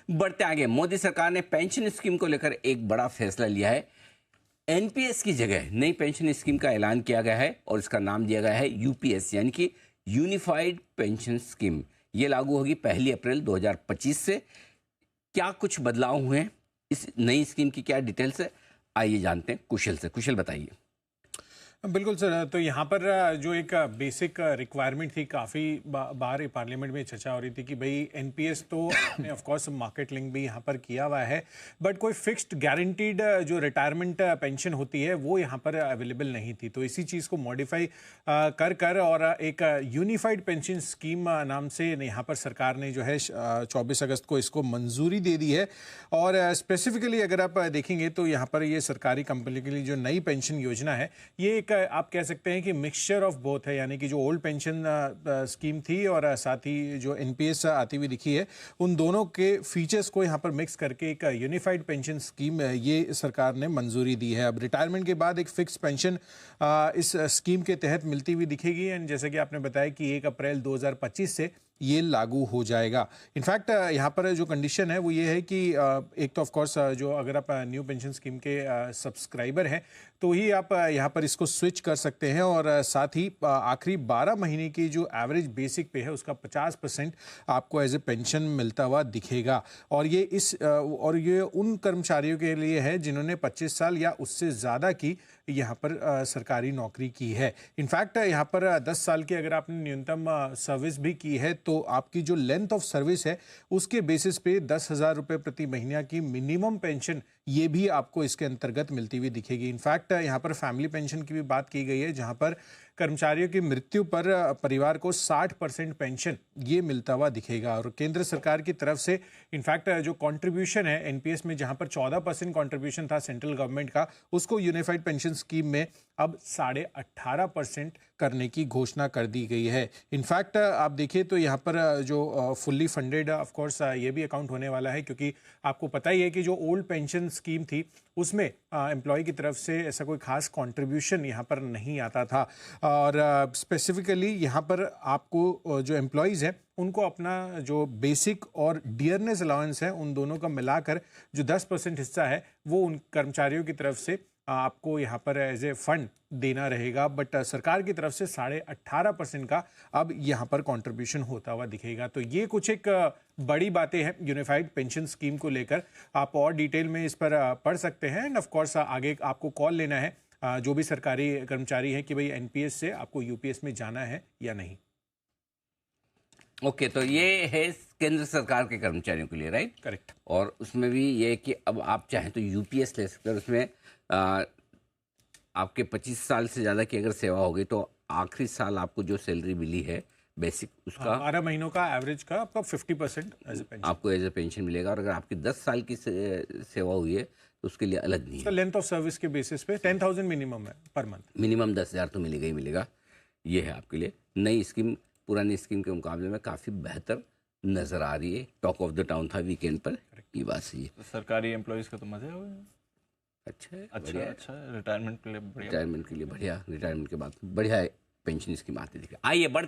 बढ़ते आगे, मोदी सरकार ने पेंशन स्कीम को लेकर एक बड़ा फैसला लिया है। एनपीएस की जगह नई पेंशन स्कीम का ऐलान किया गया है और इसका नाम दिया गया है यूपीएस, यानी कि यूनिफाइड पेंशन स्कीम। ये लागू होगी 1 अप्रैल 2025 से। क्या कुछ बदलाव हुए हैं, इस नई स्कीम की क्या डिटेल्स है, आइए जानते हैं कुशल से। कुशल बताइए। बिल्कुल सर, तो यहाँ पर जो एक बेसिक रिक्वायरमेंट थी, काफ़ी बार पार्लियामेंट में चर्चा हो रही थी कि भाई एनपीएस तो आपने ऑफ कोर्स मार्केट लिंक भी यहाँ पर किया हुआ है, बट कोई फिक्स्ड गारंटीड जो रिटायरमेंट पेंशन होती है वो यहाँ पर अवेलेबल नहीं थी। तो इसी चीज़ को मॉडिफाई कर और एक यूनिफाइड पेंशन स्कीम नाम से यहाँ पर सरकार ने जो है 24 अगस्त को इसको मंजूरी दे दी है। और स्पेसिफिकली अगर आप देखेंगे तो यहाँ पर ये सरकारी कंपनी के लिए जो नई पेंशन योजना है, ये एक आप कह सकते हैं कि मिक्सचर ऑफ बोथ है, यानी कि जो ओल्ड पेंशन स्कीम थी और साथ ही जो एनपीएस आती हुई दिखी है, उन दोनों के फीचर्स को यहाँ पर मिक्स करके एक यूनिफाइड पेंशन स्कीम ये सरकार ने मंजूरी दी है। अब रिटायरमेंट के बाद एक फिक्स पेंशन इस स्कीम के तहत मिलती हुई दिखेगी। एंड जैसे कि आपने बताया कि 1 अप्रैल 2025 से ये लागू हो जाएगा। इनफैक्ट यहाँ पर जो कंडीशन है वो ये है कि एक तो ऑफ कोर्स जो अगर आप न्यू पेंशन स्कीम के सब्सक्राइबर हैं तो ही आप यहाँ पर इसको स्विच कर सकते हैं। और साथ ही आखिरी 12 महीने की जो एवरेज बेसिक पे है उसका 50% आपको एज ए पेंशन मिलता हुआ दिखेगा। और ये उन कर्मचारियों के लिए है जिन्होंने 25 साल या उससे ज़्यादा की यहाँ पर सरकारी नौकरी की है। इनफैक्ट यहाँ पर 10 साल की अगर आपने न्यूनतम सर्विस भी की है तो आपकी जो लेंथ ऑफ सर्विस है उसके बेसिस पे 10,000 रुपये प्रति महीना की मिनिमम पेंशन ये भी आपको इसके अंतर्गत मिलती हुई दिखेगी। इनफैक्ट यहाँ पर फैमिली पेंशन की भी बात की गई है, जहाँ पर कर्मचारियों की मृत्यु पर परिवार को 60% पेंशन ये मिलता हुआ दिखेगा। और केंद्र सरकार की तरफ से इनफैक्ट जो कंट्रीब्यूशन है एनपीएस में, जहाँ पर 14% कंट्रीब्यूशन था सेंट्रल गवर्नमेंट का, उसको यूनिफाइड पेंशन स्कीम में अब 18.5% करने की घोषणा कर दी गई है। इनफैक्ट आप देखिए तो यहाँ पर जो फुल्ली फंडेड ऑफ कोर्स ये भी अकाउंट होने वाला है, क्योंकि आपको पता ही है कि जो ओल्ड पेंशन स्कीम थी उसमें एम्प्लॉय की तरफ से ऐसा कोई खास कंट्रीब्यूशन यहाँ पर नहीं आता था। और स्पेसिफिकली यहाँ पर आपको जो एम्प्लॉयज़ हैं उनको अपना जो बेसिक और डियरनेस अलाउंस है उन दोनों का मिलाकर जो 10% हिस्सा है वो उन कर्मचारियों की तरफ से आपको यहाँ पर एज ए फंड देना रहेगा। बट सरकार की तरफ से 18.5% का अब यहाँ पर कंट्रीब्यूशन होता हुआ दिखेगा। तो ये कुछ एक बड़ी बातें हैं यूनिफाइड पेंशन स्कीम को लेकर। आप और डिटेल में इस पर पढ़ सकते हैं। एंड ऑफ कोर्स आगे आपको कॉल लेना है जो भी सरकारी कर्मचारी है कि भाई एनपीएस से आपको यूपीएस में जाना है या नहीं। ओके, तो ये है केंद्र सरकार के कर्मचारियों के लिए, राइट? करेक्ट। और उसमें भी ये है कि अब आप चाहें तो यूपीएस ले सकते हैं। उसमें आपके 25 साल से ज़्यादा की अगर सेवा होगी तो आखिरी साल आपको जो सैलरी मिली है बेसिक, उसका 12 महीनों का एवरेज का आपका 50% आपको एज ए पेंशन मिलेगा। और अगर आपकी 10 साल की सेवा हुई है तो उसके लिए अलग नहीं है। लेंथ ऑफ सर्विस के बेसिस पे 10,000 मिनिमम है पर मंथ। मिनिमम 10,000 तो मिलेगा ही मिलेगा। ये है आपके लिए नई स्कीम। पुरानी स्कीम के मुकाबले में काफ़ी बेहतर नज़र आ रही है। टॉक ऑफ द टाउन था वीकेंड पर, ये बात सही है। तो सरकारी एम्प्लॉयज़ का तो मज़े हो गए। अच्छा है, अच्छा रिटायरमेंट के लिए बढ़िया। रिटायरमेंट के लिए बढ़िया, रिटायरमेंट के बाद बढ़िया पेंशन स्कीम आती दिखे। आइए बढ़ते